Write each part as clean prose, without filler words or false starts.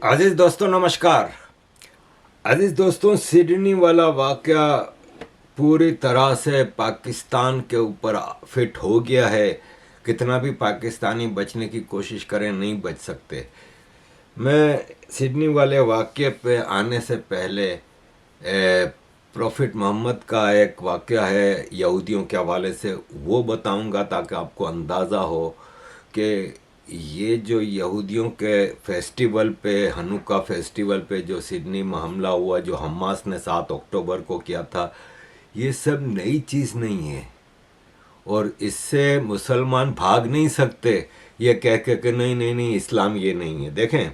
अजीज दोस्तों नमस्कार। अजीज दोस्तों, सिडनी वाला वाक़या पूरी तरह से पाकिस्तान के ऊपर फिट हो गया है। कितना भी पाकिस्तानी बचने की कोशिश करें नहीं बच सकते। मैं सिडनी वाले वाक़े पे आने से पहले प्रॉफिट मोहम्मद का एक वाक़या है यहूदियों के हवाले से, वो बताऊंगा ताकि आपको अंदाज़ा हो कि ये जो यहूदियों के फेस्टिवल पे, हनुका फेस्टिवल पे जो सिडनी में हमला हुआ, जो हमास ने 7 अक्टूबर को किया था, ये सब नई चीज़ नहीं है। और इससे मुसलमान भाग नहीं सकते ये कह के कि नहीं नहीं नहीं इस्लाम ये नहीं है। देखें,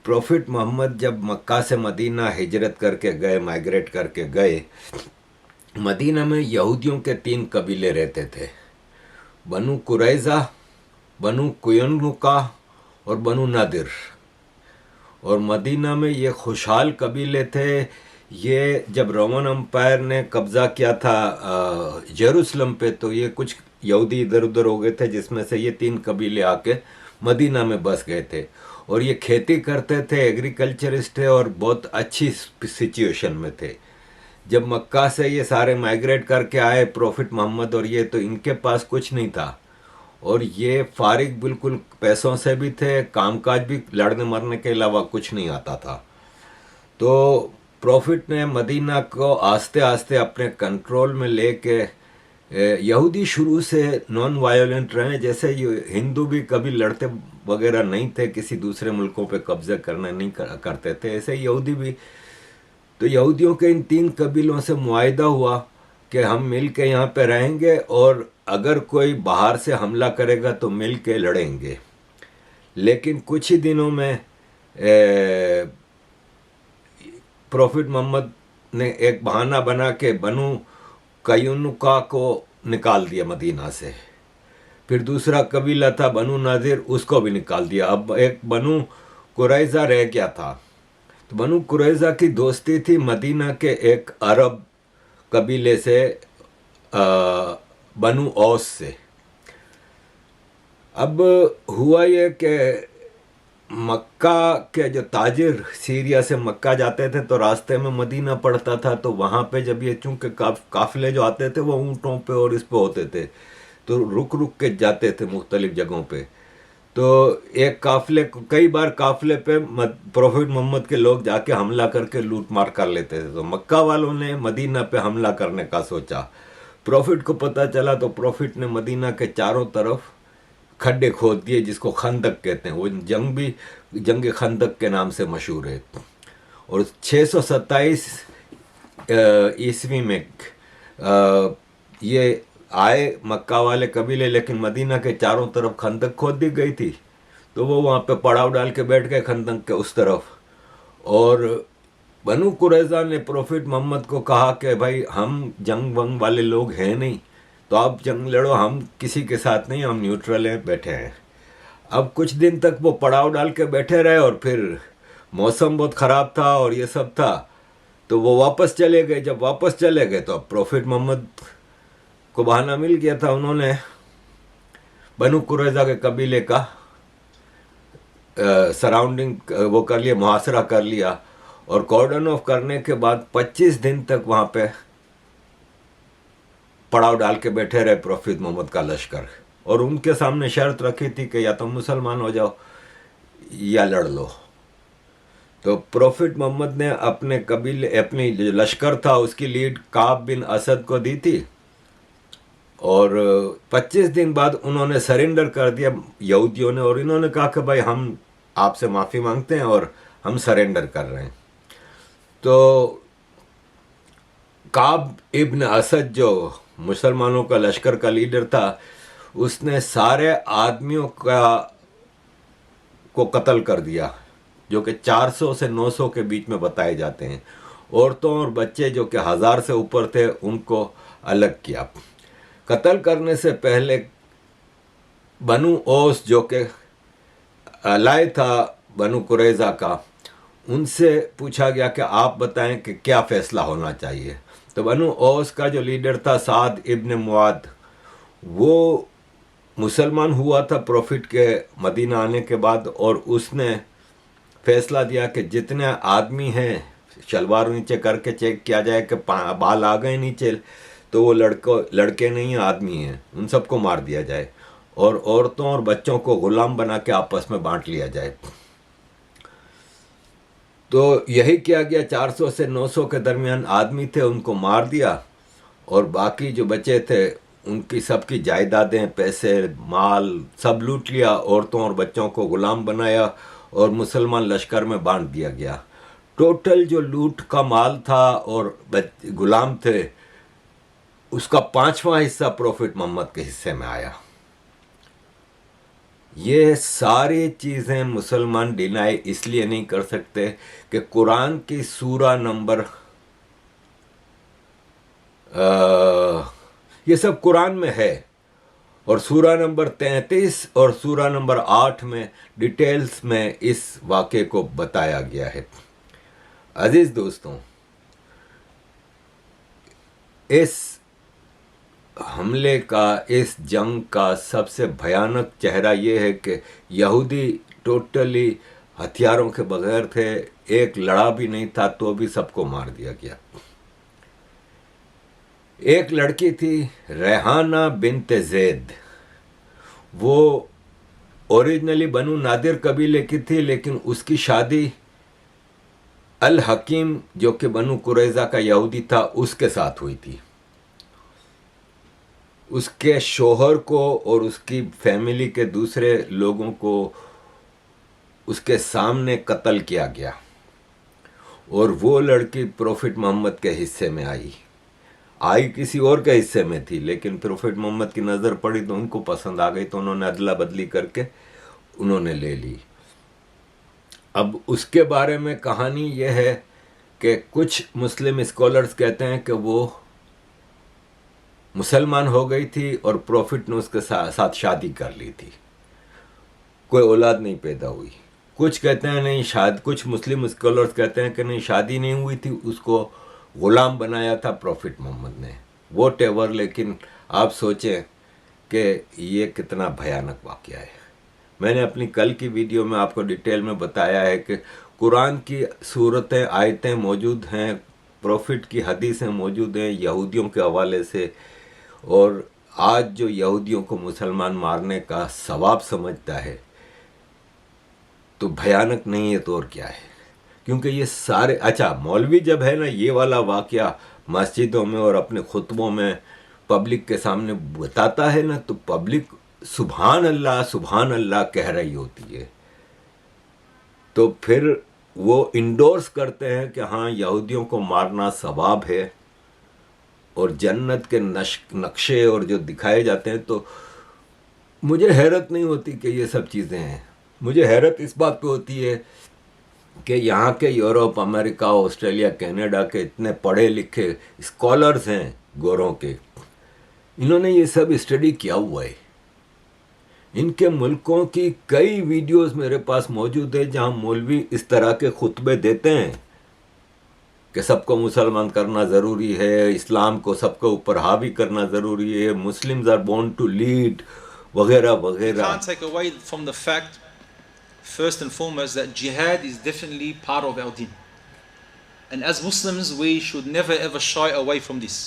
प्रॉफिट मोहम्मद जब मक्का से मदीना हिजरत करके गए, माइग्रेट करके गए, मदीना में यहूदियों के 3 कबीले रहते थे, बनु कुरैज़ा, बनु कुयनुका और बनु नादिर। और मदीना में ये खुशहाल कबीले थे। ये जब रोमन अम्पायर ने कब्ज़ा किया था जेरूसलम पे, तो ये कुछ यहूदी इधर उधर हो गए थे, जिसमें से ये 3 कबीले आके मदीना में बस गए थे। और ये खेती करते थे, एग्रीकल्चरिस्ट थे और बहुत अच्छी सिचुएशन में थे। जब मक्का से ये सारे माइग्रेट करके आए प्रॉफिट मोहम्मद और ये, तो इनके पास कुछ नहीं था और ये फारिग बिल्कुल, पैसों से भी थे, कामकाज भी लड़ने मरने के अलावा कुछ नहीं आता था। तो प्रॉफिट ने मदीना को आस्ते आस्ते अपने कंट्रोल में लेके, यहूदी शुरू से नॉन वायलेंट रहे, जैसे हिंदू भी कभी लड़ते वगैरह नहीं थे, किसी दूसरे मुल्कों पे कब्जा करना नहीं करते थे, ऐसे यहूदी भी। तो यहूदियों के इन 3 कबीलों से मुआहिदा हुआ कि हम मिल के यहाँ पे रहेंगे और अगर कोई बाहर से हमला करेगा तो मिल के लड़ेंगे। लेकिन कुछ ही दिनों में प्रॉफिट मोहम्मद ने एक बहाना बना के बनु कयुनुका को निकाल दिया मदीना से। फिर दूसरा कबीला था बनु नादिर, उसको भी निकाल दिया। अब एक बनु कुरैज़ा रह गया था। तो बनु कुरैज़ा की दोस्ती थी मदीना के एक अरब कबीले से, बनु औस से। अब हुआ ये कि मक्का के जो ताजिर सीरिया से मक्का जाते थे तो रास्ते में मदीना पड़ता था, तो वहाँ पे जब ये चूँकि काफिले जो आते थे वो ऊँटों पे और इस पे होते थे, तो रुक रुक के जाते थे मुख्तलिफ जगहों पे। तो एक काफिले, कई बार काफिले पे प्रॉफिट मोहम्मद के लोग जाके हमला करके लूट मार कर लेते थे। तो मक्का वालों ने मदीना पे हमला करने का सोचा। प्रॉफिट को पता चला तो प्रॉफिट ने मदीना के चारों तरफ खड्डे खोद दिए, जिसको खंदक कहते हैं। वो जंग भी जंग खंदक के नाम से मशहूर है। और 627 ईस्वी में ये आए मक्का वाले कबीले, लेकिन मदीना के चारों तरफ खंदक खोद दी गई थी, तो वो वहाँ पे पड़ाव डाल के बैठ गए खंदक के उस तरफ। और बनु कुरैज़ा ने प्रॉफिट मोहम्मद को कहा कि भाई हम जंग वंग वाले लोग हैं नहीं, तो आप जंग लड़ो, हम किसी के साथ नहीं, हम न्यूट्रल हैं, बैठे हैं। अब कुछ दिन तक वो पड़ाव डाल के बैठे रहे और फिर मौसम बहुत ख़राब था और ये सब था, तो वो वापस चले गए। जब वापस चले गए तो अब प्रॉफिट मोहम्मद को बहाना मिल गया था। उन्होंने बनु कुरैज़ा के कबीले का सराउंडिंग वो कर लिया, मुहासरा कर लिया। और कॉर्डन ऑफ करने के बाद 25 दिन तक वहाँ पे पड़ाव डाल के बैठे रहे प्रॉफिट मोहम्मद का लश्कर। और उनके सामने शर्त रखी थी कि या तो मुसलमान हो जाओ या लड़ लो। तो प्रॉफिट मोहम्मद ने अपने कबीले, अपनी जो लश्कर था उसकी लीड काब बिन असद को दी थी। और 25 दिन बाद उन्होंने सरेंडर कर दिया यहूदियों ने, और इन्होंने कहा कि भाई हम आपसे माफ़ी मांगते हैं और हम सरेंडर कर रहे हैं। तो काब इब्न असद जो मुसलमानों का लश्कर का लीडर था, उसने सारे आदमियों को कत्ल कर दिया, जो कि 400 से 900 के बीच में बताए जाते हैं। औरतों और बच्चे जो कि 1000 से ऊपर थे उनको अलग किया। कत्ल करने से पहले बनु औस जो कि अलाय था बनु कुरैज़ा का, उनसे पूछा गया कि आप बताएं कि क्या फ़ैसला होना चाहिए। तो बनु औस का जो लीडर था साद इब्न मुआद, वो मुसलमान हुआ था प्रॉफिट के मदीना आने के बाद, और उसने फैसला दिया कि जितने आदमी हैं शलवार नीचे करके चेक किया जाए कि बाल आ गए नीचे तो वो लड़के नहीं आदमी हैं, उन सबको मार दिया जाए और औरतों और बच्चों को गुलाम बना के आपस में बांट लिया जाए। तो यही किया गया। 400 से 900 के दरमियान आदमी थे, उनको मार दिया और बाकी जो बचे थे उनकी सबकी जायदादें, पैसे, माल सब लूट लिया, औरतों और बच्चों को गुलाम बनाया और मुसलमान लश्कर में बांट दिया गया। टोटल जो लूट का माल था और गुलाम थे उसका 5वां हिस्सा प्रॉफिट मोहम्मद के हिस्से में आया। ये सारी चीज़ें मुसलमान डिनाई इसलिए नहीं कर सकते कि कुरान की सूरा नंबर ये सब कुरान में है और सूरा नंबर 33 और सूरा नंबर 8 में डिटेल्स में इस वाक़े को बताया गया है। अजीज़ दोस्तों, इस हमले का, इस जंग का सबसे भयानक चेहरा ये है कि यहूदी टोटली हथियारों के बगैर थे, एक लड़ा भी नहीं था तो भी सबको मार दिया गया। एक लड़की थी रेहाना बिन्त ज़ैद, वो ओरिजिनली बनु नादिर कबीले की थी, लेकिन उसकी शादी अल हकीम जो कि बनु कुरैज़ा का यहूदी था उसके साथ हुई थी। उसके शोहर को और उसकी फैमिली के दूसरे लोगों को उसके सामने कत्ल किया गया और वो लड़की प्रॉफिट मोहम्मद के हिस्से में आई किसी और के हिस्से में थी, लेकिन प्रॉफिट मोहम्मद की नज़र पड़ी तो उनको पसंद आ गई तो उन्होंने अदला बदली करके उन्होंने ले ली। अब उसके बारे में कहानी यह है कि कुछ मुस्लिम स्कॉलर्स कहते हैं कि वो मुसलमान हो गई थी और प्रॉफिट ने उसके साथ शादी कर ली थी, कोई औलाद नहीं पैदा हुई। कुछ कहते हैं नहीं, कुछ मुस्लिम स्कॉलर्स कहते हैं कि नहीं, शादी नहीं हुई थी, उसको ग़ुलाम बनाया था प्रॉफिट मोहम्मद ने। वॉट एवर, लेकिन आप सोचें कि ये कितना भयानक वाक़या है। मैंने अपनी कल की वीडियो में आपको डिटेल में बताया है कि कुरान की सूरतें, आयतें मौजूद हैं, प्रॉफिट की हदीसें मौजूद हैं यहूदियों के हवाले से, और आज जो यहूदियों को मुसलमान मारने का सवाब समझता है तो भयानक नहीं है तो और क्या है। क्योंकि ये सारे, अच्छा मौलवी जब है ना ये वाला वाक़या मस्जिदों में और अपने खुतबों में पब्लिक के सामने बताता है ना, तो पब्लिक सुभान अल्लाह कह रही होती है, तो फिर वो इंडोर्स करते हैं कि हाँ यहूदियों को मारना सवाब है और जन्नत के नक्शे और जो दिखाए जाते हैं। तो मुझे हैरत नहीं होती कि ये सब चीज़ें हैं, मुझे हैरत इस बात पे होती है कि यहाँ के यूरोप, अमेरिका, ऑस्ट्रेलिया, कनाडा के इतने पढ़े लिखे स्कॉलर्स हैं गोरों के, इन्होंने ये सब स्टडी किया हुआ है। इनके मुल्कों की कई वीडियोस मेरे पास मौजूद है जहाँ मौलवी इस तरह के खुतबे देते हैं कि सबको मुसलमान करना ज़रूरी है, इस्लाम को सबके ऊपर हावी करना ज़रूरी है, Muslims are born to lead वगैरह वगैरह। Can't take away from the fact, first and foremost, that jihad is definitely part of our deen. And as Muslims, we should never ever shy away from this.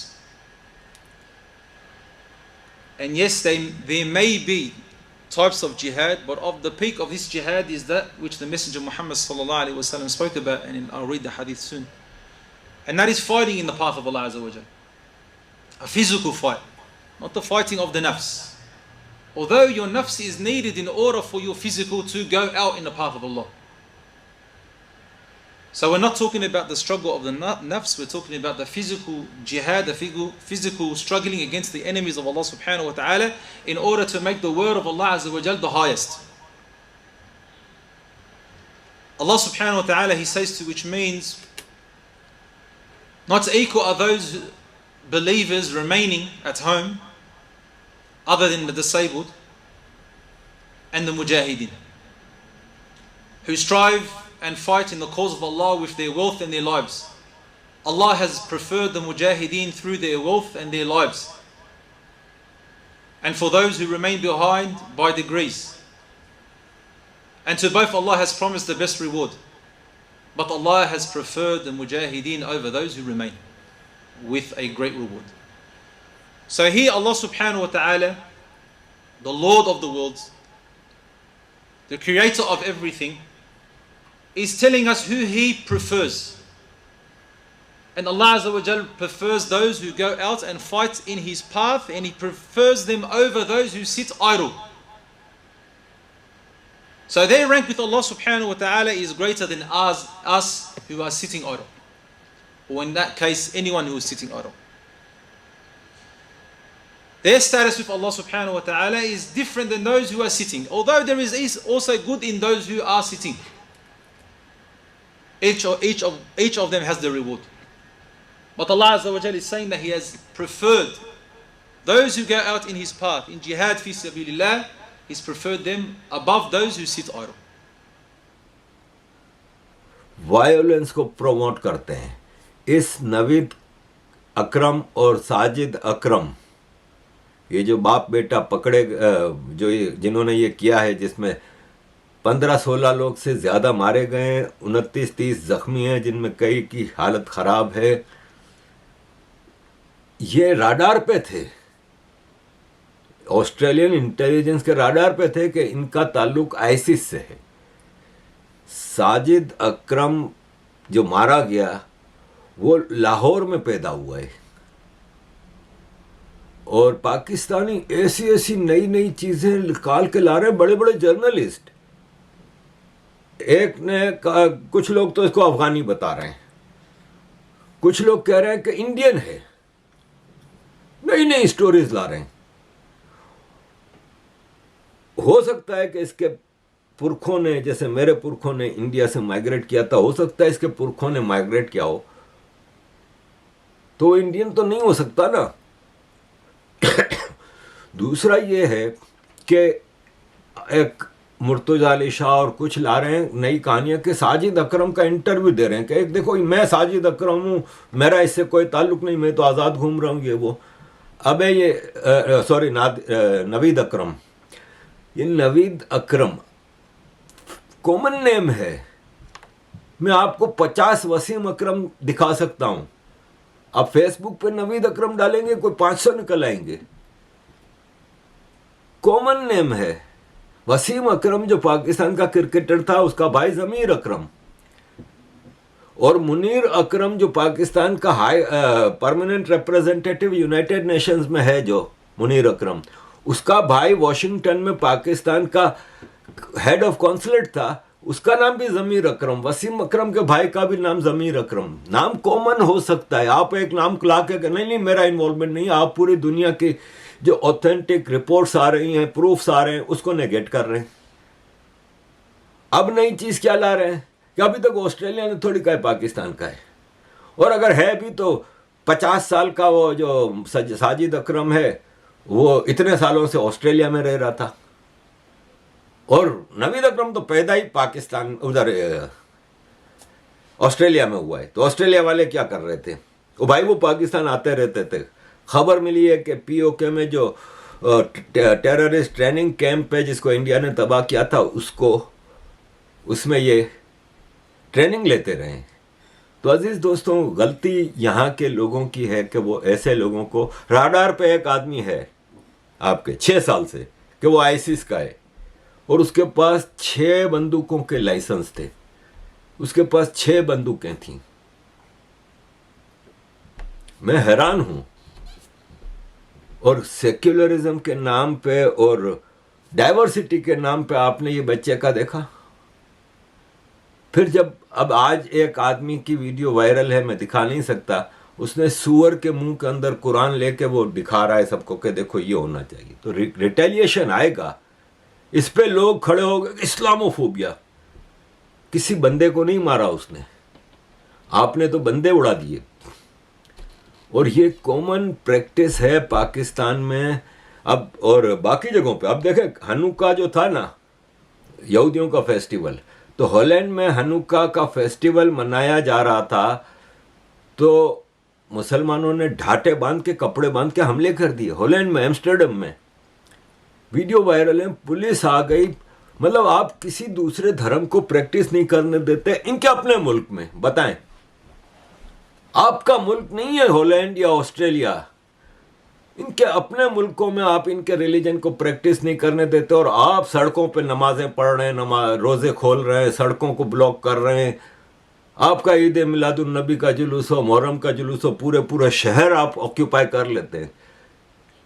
And yes, there may be types of jihad, but of the peak of this jihad is that which the Messenger Muhammad sallallahu alaihi wasallam spoke about, and I'll read the hadith soon. And that is fighting in the path of Allah Azza wa Jal. A physical fight, not the fighting of the nafs. Although your nafs is needed in order for your physical to go out in the path of Allah. So we're not talking about the struggle of the nafs, we're talking about the physical jihad, the physical struggling against the enemies of Allah subhanahu wa ta'ala in order to make the word of Allah Azza wa Jal the highest. Allah subhanahu wa ta'ala, He says to, which means not equal are those believers remaining at home other than the disabled and the mujahideen who strive and fight in the cause of Allah with their wealth and their lives. Allah has preferred the mujahideen through their wealth and their lives. And for those who remain behind by degrees. And to both Allah has promised the best reward. But Allah has preferred the mujahideen over those who remain with a great reward. So here Allah subhanahu wa ta'ala, the Lord of the worlds, the creator of everything, is telling us who He prefers. And Allah Azza wa Jal prefers those who go out and fight in His path, and He prefers them over those who sit idle. So their rank with Allah subhanahu wa ta'ala is greater than us who are sitting idle. Or in that case, anyone who is sitting idle. Their status with Allah subhanahu wa ta'ala is different than those who are sitting. Although there is also good in those who are sitting. Each of them has the reward. But Allah Azza wa Jal is saying that He has preferred those who go out in His path, in jihad fi sabilillah, He's preferred them above those who sit idle. Violence को promote करते हैं. इस नवीद अकरम और साजिद अकरम, ये जो बाप बेटा पकड़े, जो जिन्होंने ये किया है, जिसमें 15-16 लोग से ज़्यादा मारे गए, 29-30 जख्मी हैं, जिनमें कई की हालत ख़राब है. ये राडार पे थे, ऑस्ट्रेलियन इंटेलिजेंस के राडार पे थे कि इनका ताल्लुक आईसिस से है. साजिद अकरम जो मारा गया वो लाहौर में पैदा हुआ है, और पाकिस्तानी ऐसी ऐसी नई नई चीज़ें निकाल के ला रहे हैं. बड़े बड़े जर्नलिस्ट, एक ने कुछ लोग तो इसको अफगानी बता रहे हैं, कुछ लोग कह रहे हैं कि इंडियन है, नई नई स्टोरीज ला रहे हैं. हो सकता है कि इसके पुरखों ने, जैसे मेरे पुरखों ने इंडिया से माइग्रेट किया था, हो सकता है इसके पुरखों ने माइग्रेट किया हो, तो इंडियन तो नहीं हो सकता ना. दूसरा ये है कि एक मुर्तज़ा अली शाह और कुछ ला रहे हैं नई कहानियां कि साजिद अकरम का इंटरव्यू दे रहे हैं कि एक देखो मैं साजिद अकरम हूँ, मेरा इससे कोई ताल्लुक नहीं, मैं तो आज़ाद घूम रहा हूँ, ये वो. अबे ये सॉरी नवीद अकरम, ये नवीद अकरम कॉमन नेम है. मैं आपको 50 वसीम अकरम दिखा सकता हूं. आप फेसबुक पे नवीद अकरम डालेंगे कोई 500 निकल आएंगे. कॉमन नेम है. वसीम अकरम जो पाकिस्तान का क्रिकेटर था, उसका भाई ज़मीर अकरम, और मुनीर अकरम जो पाकिस्तान का high permanent representative United Nations में है, जो मुनीर अकरम, उसका भाई वॉशिंगटन में पाकिस्तान का हेड ऑफ कॉन्सुलेट था, उसका नाम भी ज़मीर अकरम. वसीम अकरम के भाई का भी नाम ज़मीर अकरम. नाम कॉमन हो सकता है. आप एक नाम ला के नहीं मेरा इन्वॉल्वमेंट नहीं, आप पूरी दुनिया की जो ऑथेंटिक रिपोर्ट्स आ रही हैं, प्रूफ्स आ रहे हैं, उसको नेगेट कर रहे हैं. अब नई चीज़ क्या ला रहे हैं कि अभी तक ऑस्ट्रेलिया ने थोड़ी कहा पाकिस्तान का है, और अगर है भी तो 50 साल का वो जो साजिद अकरम है वो इतने सालों से ऑस्ट्रेलिया में रह रहा था, और नवीद अकरम तो पैदा ही पाकिस्तान उधर ऑस्ट्रेलिया में हुआ है. तो ऑस्ट्रेलिया वाले क्या कर रहे थे? वो भाई वो पाकिस्तान आते रहते थे. खबर मिली है कि पीओके में जो टेररिस्ट ट्रेनिंग कैंप है जिसको इंडिया ने तबाह किया था, उसमें ये ट्रेनिंग लेते रहे. तो अजीज़ दोस्तों, गलती यहाँ के लोगों की है कि वो ऐसे लोगों को, राडार पे एक आदमी है आपके 6 साल से कि वो आईसिस का है, और उसके पास 6 बंदूकों के लाइसेंस थे, उसके पास 6 बंदूकें थीं. मैं हैरान हूं. और सेक्युलरिज्म के नाम पे और डाइवर्सिटी के नाम पे आपने ये बच्चे का देखा. फिर जब अब आज एक आदमी की वीडियो वायरल है, मैं दिखा नहीं सकता, उसने सूअर के मुंह के अंदर कुरान लेके वो दिखा रहा है सबको कि देखो ये होना चाहिए. तो रिटेलिएशन आएगा. इस पे लोग खड़े हो गए, इस्लामोफोबिया. किसी बंदे को नहीं मारा उसने, आपने तो बंदे उड़ा दिए. और ये कॉमन प्रैक्टिस है पाकिस्तान में अब और बाकी जगहों पे. अब देखें, हनुका जो था ना, यहूदियों का फेस्टिवल, तो हॉलैंड में हनुका का फेस्टिवल मनाया जा रहा था, तो मुसलमानों ने ढाटे बांध के, कपड़े बांध के हमले कर दिए हॉलैंड में, एम्स्टर्डम में. वीडियो वायरल है. पुलिस आ गई, मतलब आप किसी दूसरे धर्म को प्रैक्टिस नहीं करने देते इनके अपने मुल्क में। बताएं, आपका मुल्क नहीं है हॉलैंड या ऑस्ट्रेलिया, इनके अपने मुल्कों में आप इनके रिलीजन को प्रैक्टिस नहीं करने देते और आप सड़कों पे नमाजें पढ़ रहे हैं, रोजे खोल रहे हैं, सड़कों को ब्लॉक कर रहे हैं। आपका ईद मिलादुन नबी का जुलूस हो, मुहर्रम का जुलूस हो, पूरे पूरे शहर आप ऑक्यूपाई कर लेते हैं।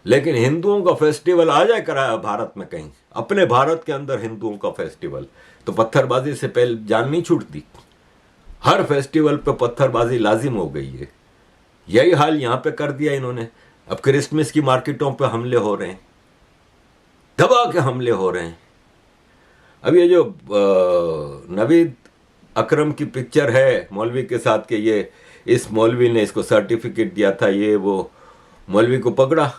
लेकिन हिंदुओं का फेस्टिवल आ जाए कराया भारत में कहीं, अपने भारत के अंदर हिंदुओं का फेस्टिवल, तो पत्थरबाजी से पहले जान नहीं छूटती। हर फेस्टिवल पे पत्थरबाजी लाजिम हो गई है। यही हाल यहां पे कर दिया इन्होंने। अब क्रिसमस की मार्केटों पे हमले हो रहे हैं, दबा के हमले हो रहे हैं। अब ये जो नवीद अकरम की पिक्चर है मौलवी के साथ के, ये इस मौलवी ने इसको सर्टिफिकेट दिया था, ये वो मौलवी को पकड़ा,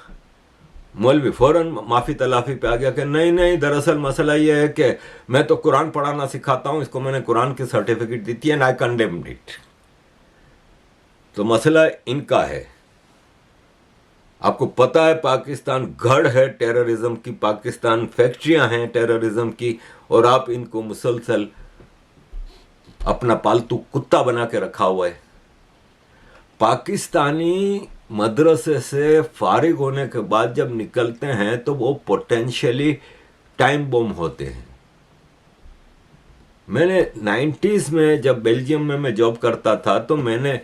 मौलवी फौरन माफी तलाफी पे आ गया कि नहीं नहीं, दरअसल मसला ये है कि मैं तो कुरान पढ़ाना सिखाता हूं, इसको मैंने कुरान की सर्टिफिकेट दी थी एंड आई कंडेम्ड इट। तो मसला इनका है। आपको पता है पाकिस्तान गढ़ है टेररिज्म की, पाकिस्तान फैक्ट्रियां हैं टेररिज्म की, और आप इनको मुसलसल अपना पालतू कुत्ता बना के रखा हुआ है। पाकिस्तानी मदरसे से फारिग होने के बाद जब निकलते हैं तो वो पोटेंशियली टाइम बम होते हैं। मैंने 90s में जब बेल्जियम में मैं जॉब करता था तो मैंने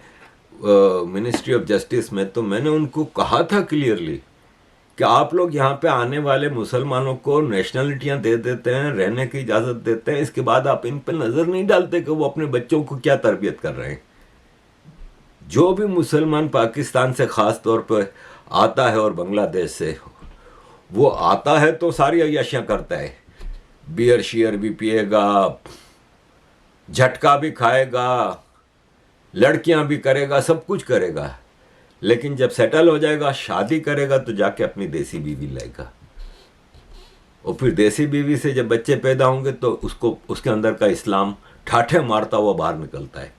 मिनिस्ट्री ऑफ जस्टिस में, तो मैंने उनको कहा था क्लियरली कि आप लोग यहाँ पे आने वाले मुसलमानों को नेशनलिटियां दे देते हैं, रहने की इजाज़त देते हैं, इसके बाद आप इन पर नज़र नहीं डालते कि वो अपने बच्चों को क्या तरबियत कर रहे हैं। जो भी मुसलमान पाकिस्तान से ख़ास तौर पर आता है और बांग्लादेश से, वो आता है तो सारी अय्याशियाँ करता है, बियर शियर भी पिएगा, झटका भी खाएगा, लड़कियां भी करेगा, सब कुछ करेगा, लेकिन जब सेटल हो जाएगा, शादी करेगा, तो जाके अपनी देसी बीवी लाएगा। और फिर देसी बीवी से जब बच्चे पैदा होंगे तो उसको उसके अंदर का इस्लाम ठाठे मारता हुआ बाहर निकलता है।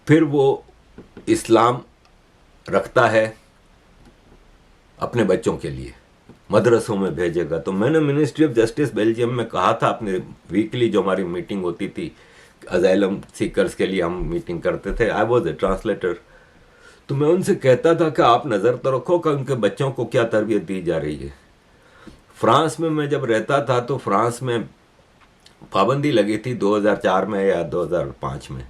फिर वो इस्लाम रखता है अपने बच्चों के लिए, मदरसों में भेजेगा। तो मैंने मिनिस्ट्री ऑफ जस्टिस बेल्जियम में कहा था, अपने वीकली जो हमारी मीटिंग होती थी अजाइलम सीकर्स के लिए, हम मीटिंग करते थे, आई वॉज ए ट्रांसलेटर, तो मैं उनसे कहता था कि आप नज़र तो रखो कि उनके बच्चों को क्या तरबियत दी जा रही है। फ्रांस में मैं जब रहता था तो फ्रांस में पाबंदी लगी थी 2004 में या 2005 में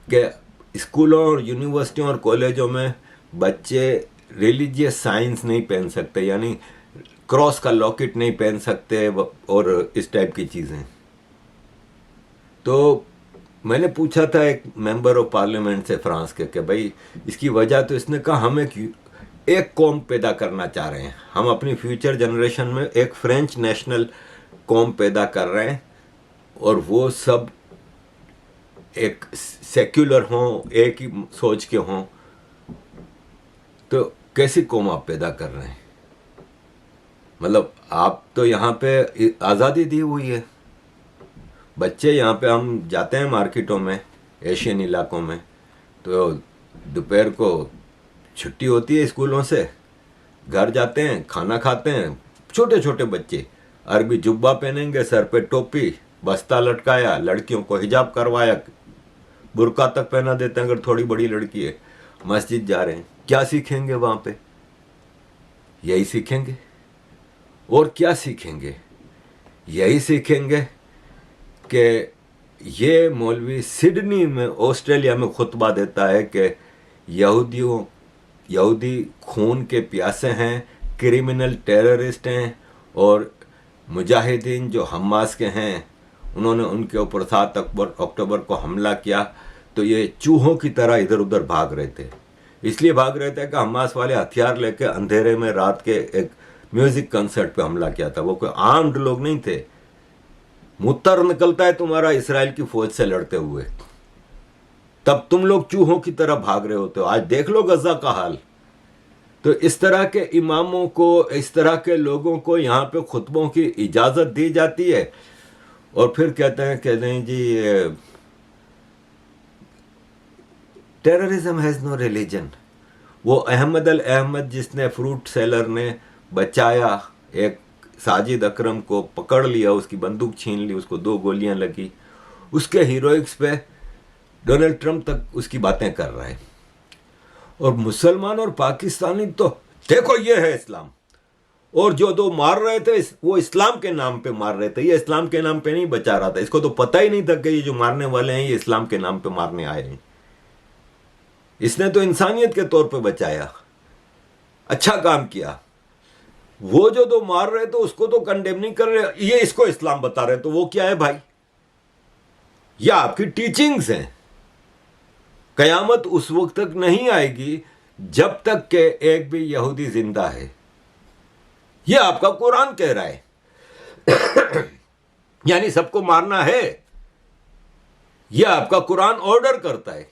कि स्कूलों और यूनिवर्सिटियों और कॉलेजों में बच्चे रिलीजियस साइंस नहीं पहन सकते, यानी क्रॉस का लॉकेट नहीं पहन सकते और इस टाइप की चीज़ें। तो मैंने पूछा था एक मेंबर ऑफ पार्लियामेंट से फ्रांस के कि भाई इसकी वजह, तो इसने कहा हम एक कौम पैदा करना चाह रहे हैं, हम अपनी फ्यूचर जनरेशन में एक फ्रेंच नेशनल कौम पैदा कर रहे हैं और वो सब एक सेक्युलर हों, एक ही सोच के हों। तो कैसी कौम आप पैदा कर रहे हैं? मतलब आप तो यहाँ पे आज़ादी दी हुई है, बच्चे यहाँ पे हम जाते हैं मार्केटों में, एशियन इलाकों में, तो दोपहर को छुट्टी होती है स्कूलों से, घर जाते हैं, खाना खाते हैं, छोटे छोटे बच्चे अरबी जुब्बा पहनेंगे, सर पे टोपी, बस्ता लटकाया, लड़कियों को हिजाब करवाया, बुर्का तक पहना देते हैं अगर थोड़ी बड़ी लड़की है, मस्जिद जा रहे हैं। क्या सीखेंगे वहाँ पे? यही सीखेंगे। और क्या सीखेंगे? यही सीखेंगे कि ये मौलवी सिडनी में ऑस्ट्रेलिया में खुतबा देता है कि यहूदी खून के प्यासे हैं, क्रिमिनल टेररिस्ट हैं, और मुजाहिदीन जो हमास के हैं उन्होंने उनके ऊपर 7 अक्टूबर को हमला किया, तो ये चूहों की तरह इधर उधर भाग रहे थे। इसलिए भाग रहे थे कि हमास वाले हथियार लेके अंधेरे में रात के एक म्यूजिक कंसर्ट पे हमला किया था। वो कोई आर्म्ड लोग नहीं थे। मुत्तर निकलता है तुम्हारा इसराइल की फौज से लड़ते हुए, तब तुम लोग चूहों की तरह भाग रहे होते हो। आज देख लो गजा का हाल। तो इस तरह के इमामों को, इस तरह के लोगों को यहाँ पे खुतबों की इजाज़त दी जाती है और फिर कहते हैं जी टेररिज्म हैज़ नो रिलीजन। वो अहमद अल अहमद जिसने फ्रूट सेलर ने बचाया एक साजिद अकरम को पकड़ लिया, उसकी बंदूक छीन ली, उसको 2 गोलियां लगी, उसके हीरोइक्स पे डोनाल्ड ट्रंप तक उसकी बातें कर रहा है। और मुसलमान और पाकिस्तानी तो देखो ये है इस्लाम, और जो 2 मार रहे थे वो इस्लाम के नाम पे मार रहे थे, ये इस्लाम के नाम पे नहीं बचा रहा था। इसको तो पता ही नहीं था कि ये जो मारने वाले हैं ये इस्लाम के नाम पे मारने आए हैं। इसने तो इंसानियत के तौर पे बचाया, अच्छा काम किया। वो जो 2 मार रहे थे उसको तो कंडेम नहीं कर रहे, ये इसको इस्लाम बता रहे, तो वो क्या है भाई? ये आपकी टीचिंग्स हैं। कयामत उस वक्त तक नहीं आएगी जब तक के एक भी यहूदी जिंदा है, ये आपका कुरान कह रहा है। यानी सबको मारना है, यह आपका कुरान ऑर्डर करता है।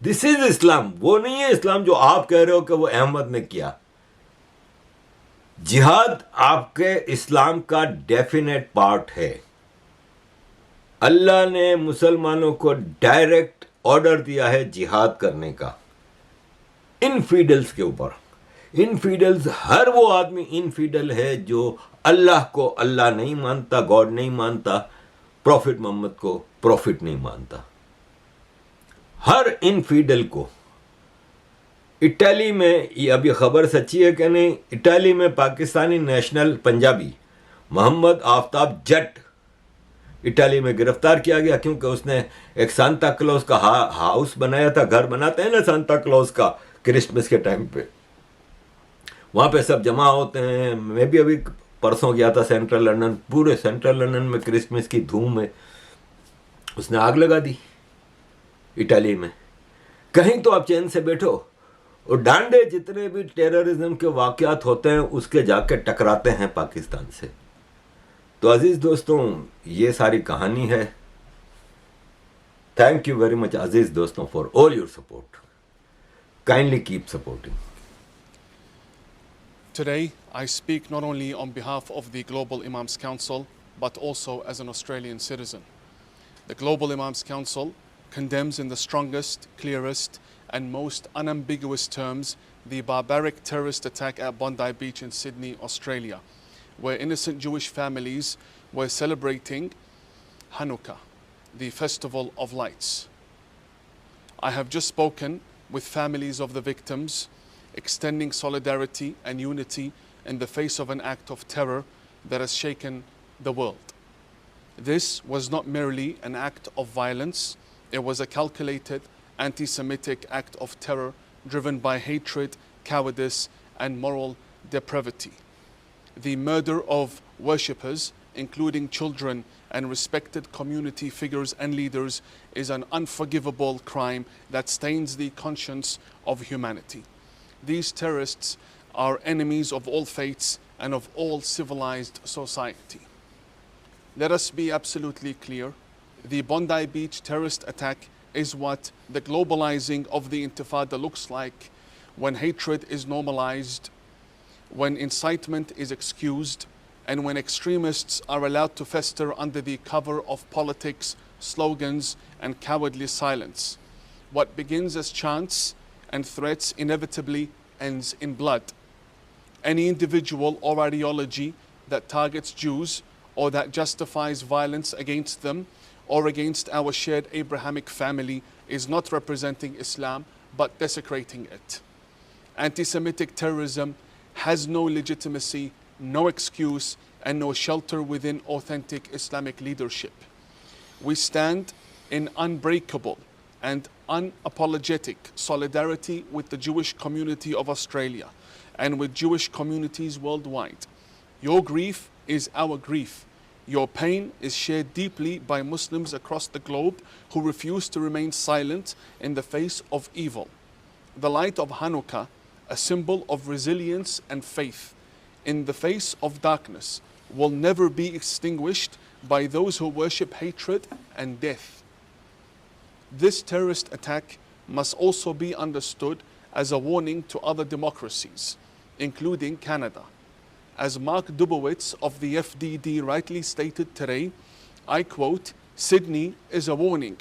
दिस इज इस्लाम, वो नहीं है इस्लाम जो आप कह रहे हो कि वो अहमद ने किया। जिहाद आपके इस्लाम का डेफिनेट पार्ट है। अल्लाह ने मुसलमानों को डायरेक्ट ऑर्डर दिया है जिहाद करने का इनफिडल्स के ऊपर। इनफिडल्स, हर वो आदमी इनफिडल है जो अल्लाह को अल्लाह नहीं मानता, गॉड नहीं मानता, प्रॉफिट मोहम्मद को प्रॉफिट नहीं मानता। हर इनफिडल को। इटली में, ये अभी खबर सच्ची है कि नहीं, इटली में पाकिस्तानी नेशनल पंजाबी मोहम्मद आफ्ताब जट इटली में गिरफ्तार किया गया, क्योंकि उसने एक सांता क्लॉज का हाउस बनाया था। घर बनाते हैं ना सांता क्लॉज का क्रिसमस के टाइम पे, वहां पे सब जमा होते हैं। मैं भी अभी परसों गया था सेंट्रल लंदन, पूरे सेंट्रल लंदन में क्रिसमस की धूम है। उसने आग लगा दी इटली में। कहीं तो आप चैन से बैठो, और डांडे जितने भी टेररिज्म के वाकयात होते हैं उसके जाके टकराते हैं पाकिस्तान से। तो अजीज दोस्तों, ये सारी कहानी है। थैंक यू वेरी मच अजीज दोस्तों for all your support. Kindly keep supporting. Today, I speak not only on behalf of the Global Imams Council, but also as an Australian citizen. The Global Imams Council condemns in the strongest, clearest, and most unambiguous terms the barbaric terrorist attack at Bondi Beach in Sydney, Australia, where innocent Jewish families were celebrating Hanukkah, the festival of lights. I have just spoken with families of the victims, extending solidarity and unity in the face of an act of terror that has shaken the world. This was not merely an act of violence, it was a calculated anti-Semitic act of terror driven by hatred, cowardice, and moral depravity. The murder of worshippers, including children and respected community figures and leaders, is an unforgivable crime that stains the conscience of humanity. These terrorists are enemies of all faiths and of all civilized society. Let us be absolutely clear. The Bondi Beach terrorist attack is what the globalizing of the Intifada looks like when hatred is normalized, when incitement is excused, and when extremists are allowed to fester under the cover of politics, slogans, and cowardly silence. What begins as chants and threats inevitably ends in blood. Any individual or ideology that targets Jews or that justifies violence against them or against our shared Abrahamic family is not representing Islam but desecrating it. Anti-Semitic terrorism has no legitimacy, no excuse, and no shelter within authentic Islamic leadership. We stand in unbreakable and unapologetic solidarity with the Jewish community of Australia and with Jewish communities worldwide. Your grief is our grief. Your pain is shared deeply by Muslims across the globe who refuse to remain silent in the face of evil. The light of Hanukkah, a symbol of resilience and faith in the face of darkness, will never be extinguished by those who worship hatred and death. This terrorist attack must also be understood as a warning to other democracies, including Canada. As Mark Dubowitz of the FDD rightly stated today, I quote, "Sydney is a warning.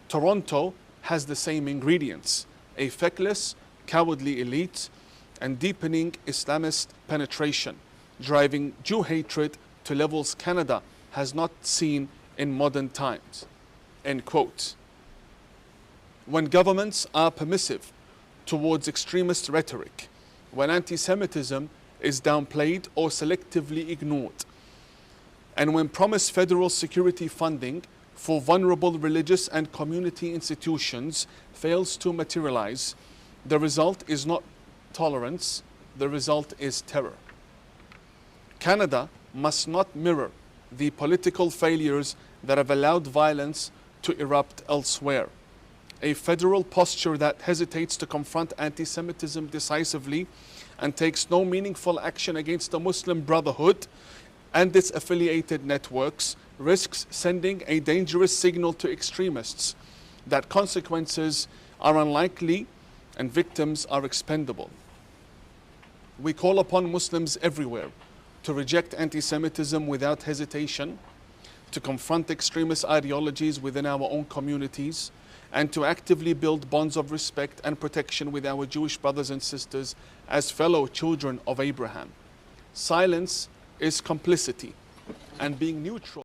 Toronto has the same ingredients, a feckless, cowardly elite, and deepening Islamist penetration. driving Jew hatred to levels Canada has not seen in modern times. End quote. When governments are permissive towards extremist rhetoric, when anti-Semitism is downplayed or selectively ignored, and when promised federal security funding for vulnerable religious and community institutions fails to materialize, the result is not tolerance, the result is terror. Canada must not mirror the political failures that have allowed violence to erupt elsewhere. A federal posture that hesitates to confront anti-Semitism decisively and takes no meaningful action against the Muslim Brotherhood and its affiliated networks risks sending a dangerous signal to extremists that consequences are unlikely and victims are expendable. We call upon Muslims everywhere to reject anti-Semitism without hesitation, to confront extremist ideologies within our own communities, and to actively build bonds of respect and protection with our Jewish brothers and sisters as fellow children of Abraham. Silence is complicity, and being neutral